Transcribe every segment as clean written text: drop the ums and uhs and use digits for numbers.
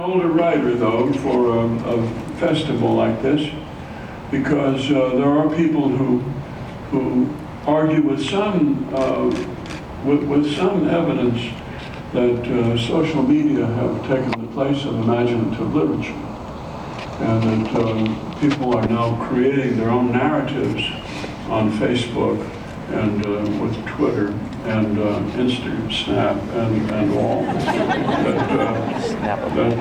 Older writer, though, for a festival like this, because there are people who argue with some evidence that social media have taken the place of imaginative literature, and that people are now creating their own narratives on Facebook and with Twitter and Instagram, Snap, and all, that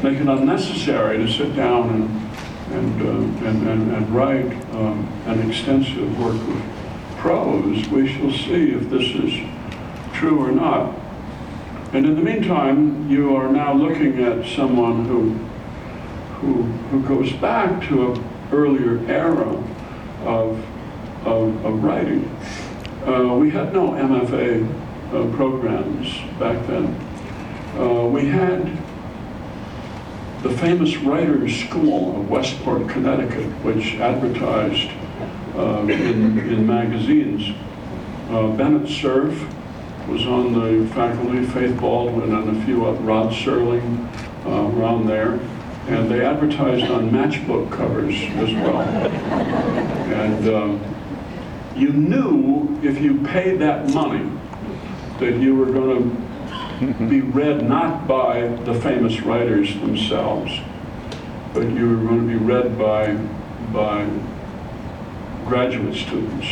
make it unnecessary to sit down and write an extensive work of prose. We shall see if this is true or not. And in the meantime, you are now looking at someone who goes back to an earlier era of writing. We had no MFA programs back then. We had the famous Writers' School of Westport, Connecticut, which advertised in magazines. Bennett Cerf was on the faculty, Faith Baldwin and a few up, Rod Serling around there. And they advertised on matchbook covers as well. And you knew if you paid that money that you were going to be read not by the famous writers themselves, but you were going to be read by graduate students.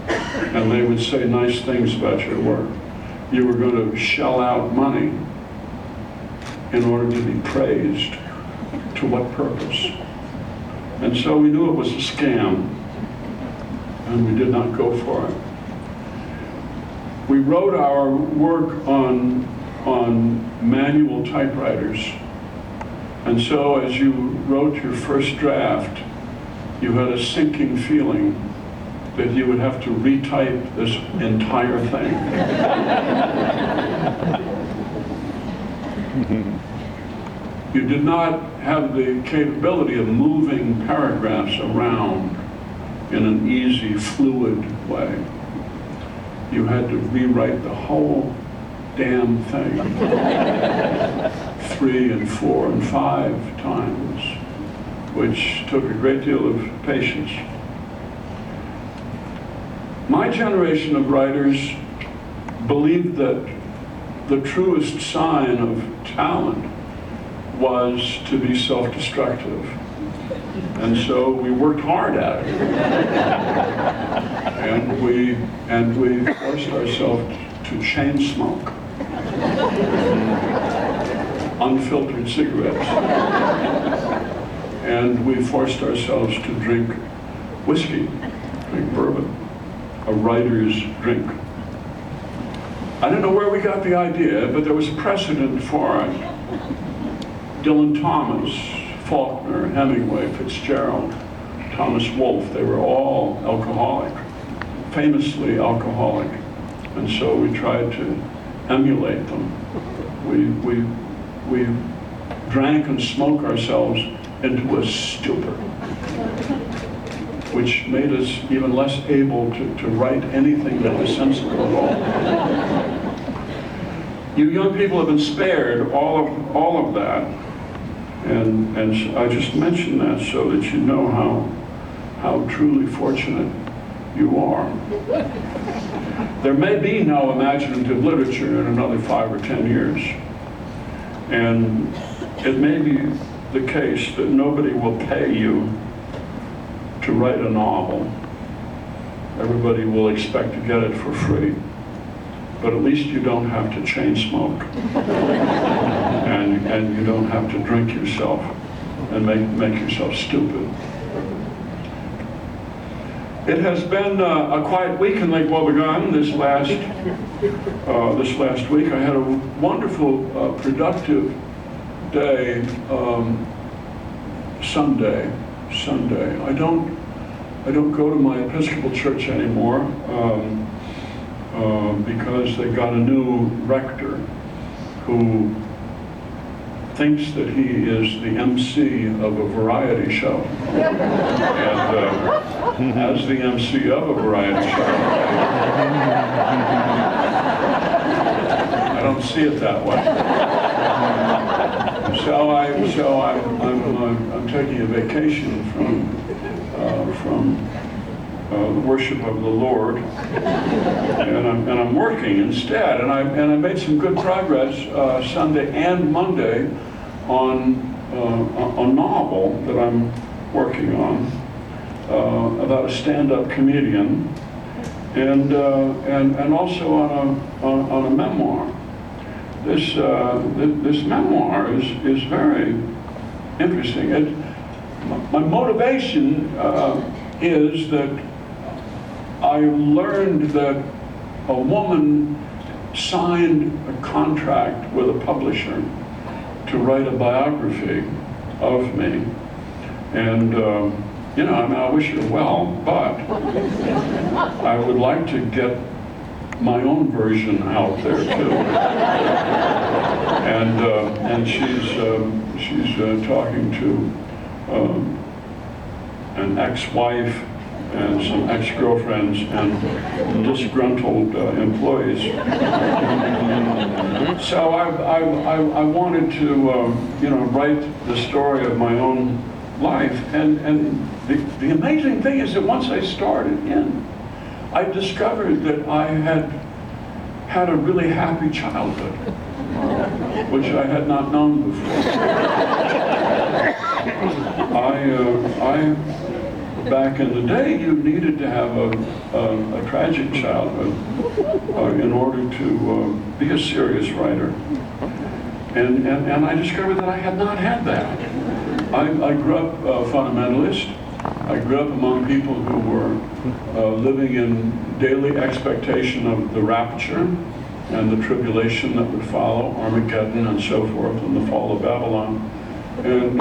And they would say nice things about your work. You were going to shell out money in order to be praised. To what purpose? And so we knew it was a scam, and we did not go for it. We wrote our work on manual typewriters, and so as you wrote your first draft, you had a sinking feeling that you would have to retype this entire thing. You did not have the capability of moving paragraphs around in an easy, fluid way. You had to rewrite the whole damn thing 3 and 4 and 5 times, which took a great deal of patience. My generation of writers believed that the truest sign of talent was to be self-destructive. And so we worked hard at it. and we forced ourselves to chain smoke unfiltered cigarettes. And we forced ourselves to drink whiskey, drink bourbon, a writer's drink. I don't know where we got the idea, but there was precedent for it. Dylan Thomas, Faulkner, Hemingway, Fitzgerald, Thomas Wolfe, they were all alcoholic, famously alcoholic. And so we tried to emulate them. We drank and smoked ourselves into a stupor, which made us even less able to write anything that was sensible at all. You young people have been spared all of that. And I just mention that so that you know how truly fortunate you are. There may be no imaginative literature in another 5 or 10 years. And it may be the case that nobody will pay you to write a novel. Everybody will expect to get it for free. But at least you don't have to chain smoke. And you don't have to drink yourself and make yourself stupid. It has been a quiet week in Lake Wobegon this last week. I had a wonderful, productive day. Sunday. I don't go to my Episcopal church anymore. Because they got a new rector who thinks that he is the MC of a variety show. And as the MC of a variety show, I don't see it that way. I'm taking a vacation from the worship of the Lord, and I'm working instead. And I made some good progress Sunday and Monday on a novel that I'm working on about a stand-up comedian, and also on a memoir. This memoir is very interesting. My motivation is that I learned that a woman signed a contract with a publisher to write a biography of me, and I wish her well, but I would like to get my own version out there too. And she's talking to an ex-wife and some ex-girlfriends and disgruntled employees. So I wanted to write the story of my own life, and the amazing thing is that once I started in, I discovered that I had a really happy childhood, which I had not known before. Back in the day, you needed to have a tragic childhood in order to be a serious writer. And I discovered that I had not had that. I grew up a fundamentalist. I grew up among people who were living in daily expectation of the rapture and the tribulation that would follow, Armageddon and so forth, and the fall of Babylon. And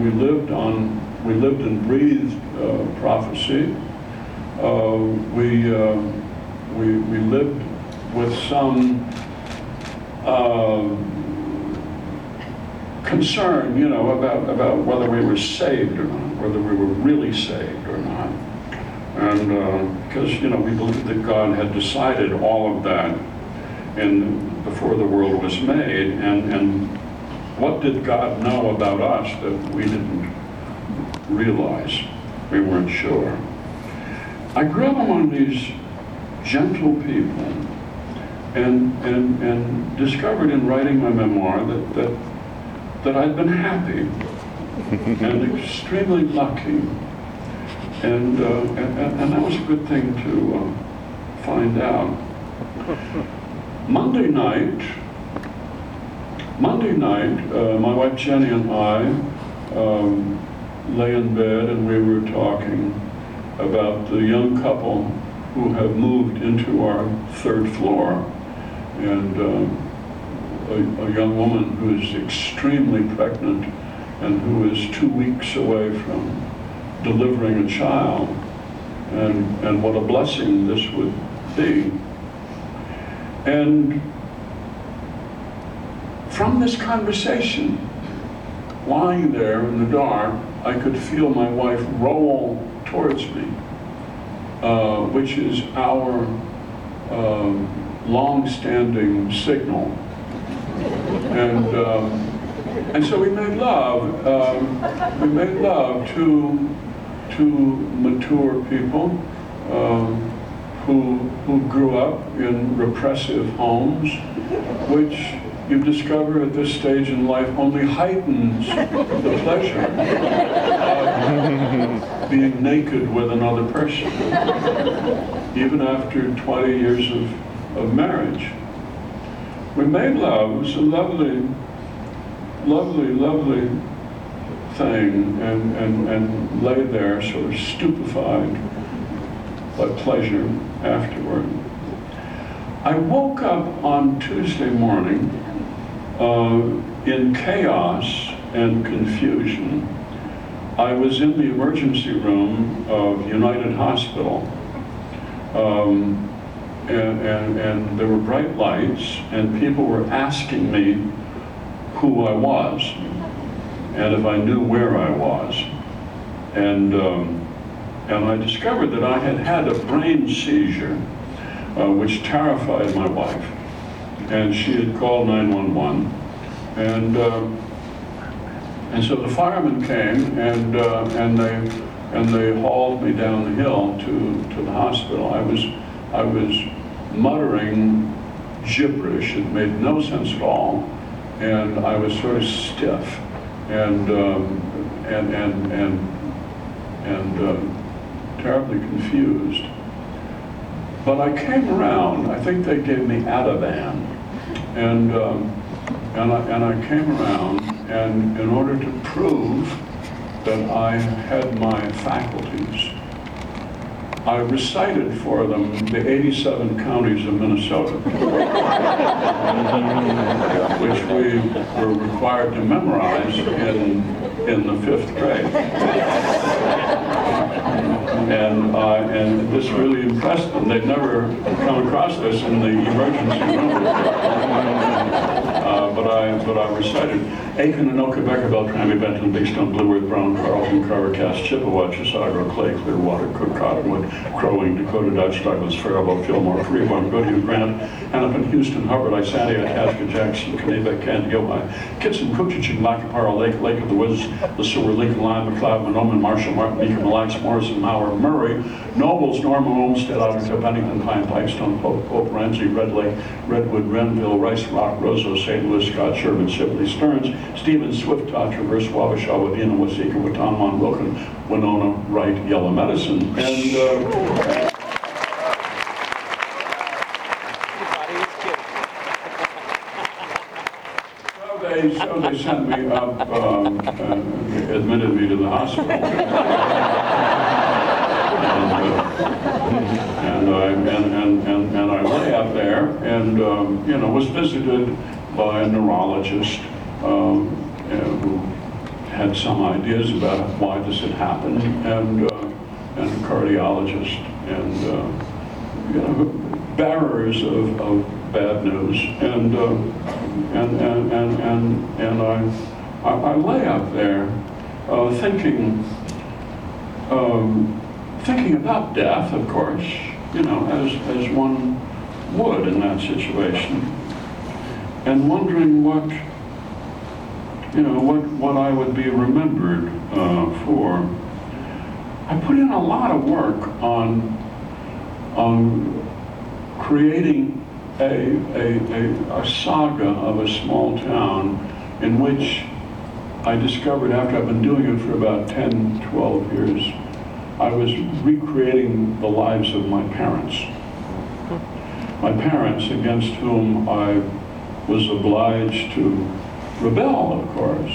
we lived and breathed prophecy. We lived with some concern, about whether we were saved or not, whether we were really saved or not. And because, we believed that God had decided all of that before the world was made, and what did God know about us that we didn't realize? We weren't sure. I grew up among these gentle people and discovered in writing my memoir that I'd been happy and extremely lucky, and that was a good thing to find out. Monday night, my wife Jenny and I lay in bed, and we were talking about the young couple who have moved into our third floor, and a young woman who is extremely pregnant and who is 2 weeks away from delivering a child, and what a blessing this would be. And from this conversation, lying there in the dark, I could feel my wife roll towards me, which is our long-standing signal. And so we made love. We made love to mature people who grew up in repressive homes, which you discover at this stage in life only heightens the pleasure of being naked with another person, even after 20 years of marriage. We made love. It was a lovely, lovely, lovely thing, and lay there sort of stupefied by pleasure afterward. I woke up on Tuesday morning in chaos and confusion. I was in the emergency room of United Hospital, and there were bright lights, and people were asking me who I was and if I knew where I was. And I discovered that I had a brain seizure, which terrified my wife. And she had called 911. And so the firemen came and they hauled me down the hill to the hospital. I was muttering gibberish. It made no sense at all, and I was sort of stiff and terribly confused. But I came around. I think they gave me Ativan, and I came around, and in order to prove that I had my faculties, I recited for them the 87 counties of Minnesota, which we were required to memorize in the 5th grade. And this really impressed them. They'd never come across this in the emergency room. But I recited Aiken, Anoka, Becker, Beltrami, Benton, Big Stone, Blue Earth, Brown, Carlton, Carver, Cass, Chippewa, Chisago, Clay, Clearwater, Cook, Cottonwood, Crow Wing, Dakota, Dutch, Douglas, Faribault, Fillmore, Freeborn, Goodhue, Grant, Hennepin, Houston, Hubbard, Isantia, Itasca, Jackson, Kennebec, Kent, Gilby, Kitson, Coochichin, Lackaparra, Lake of the Woods, the Sewer, Lincoln, Lyon, McLeod, Monoman, Marshall, Martin, Meeker, Mille Lacs, Morrison, Mauer, Murray, Nobles, Norman, Olmsted, Ottertail, Bennington, Pine, Pipestone, Pope, Ramsey, Red Lake, Redwood, Renville, Rice Rock, Roseau, St. Louis, Scott, Sherman, Sibley, Stearns, Stevens, Swift, Traverse, Wabasha, Wadena, Waseca, Watonwan, Wilkin, Winona, Wright, Yellow Medicine. And so they sent me up, admitted me to the hospital. And I lay out there and, was visited by a neurologist who had some ideas about why this had happened, and a cardiologist, and bearers of bad news, and I lay out there thinking about death, of course, as one would in that situation, and wondering what I would be remembered for. I put in a lot of work on creating a saga of a small town in which I discovered, after I've been doing it for about 10, 12 years, I was recreating the lives of my parents. My parents, against whom I was obliged to rebel, of course.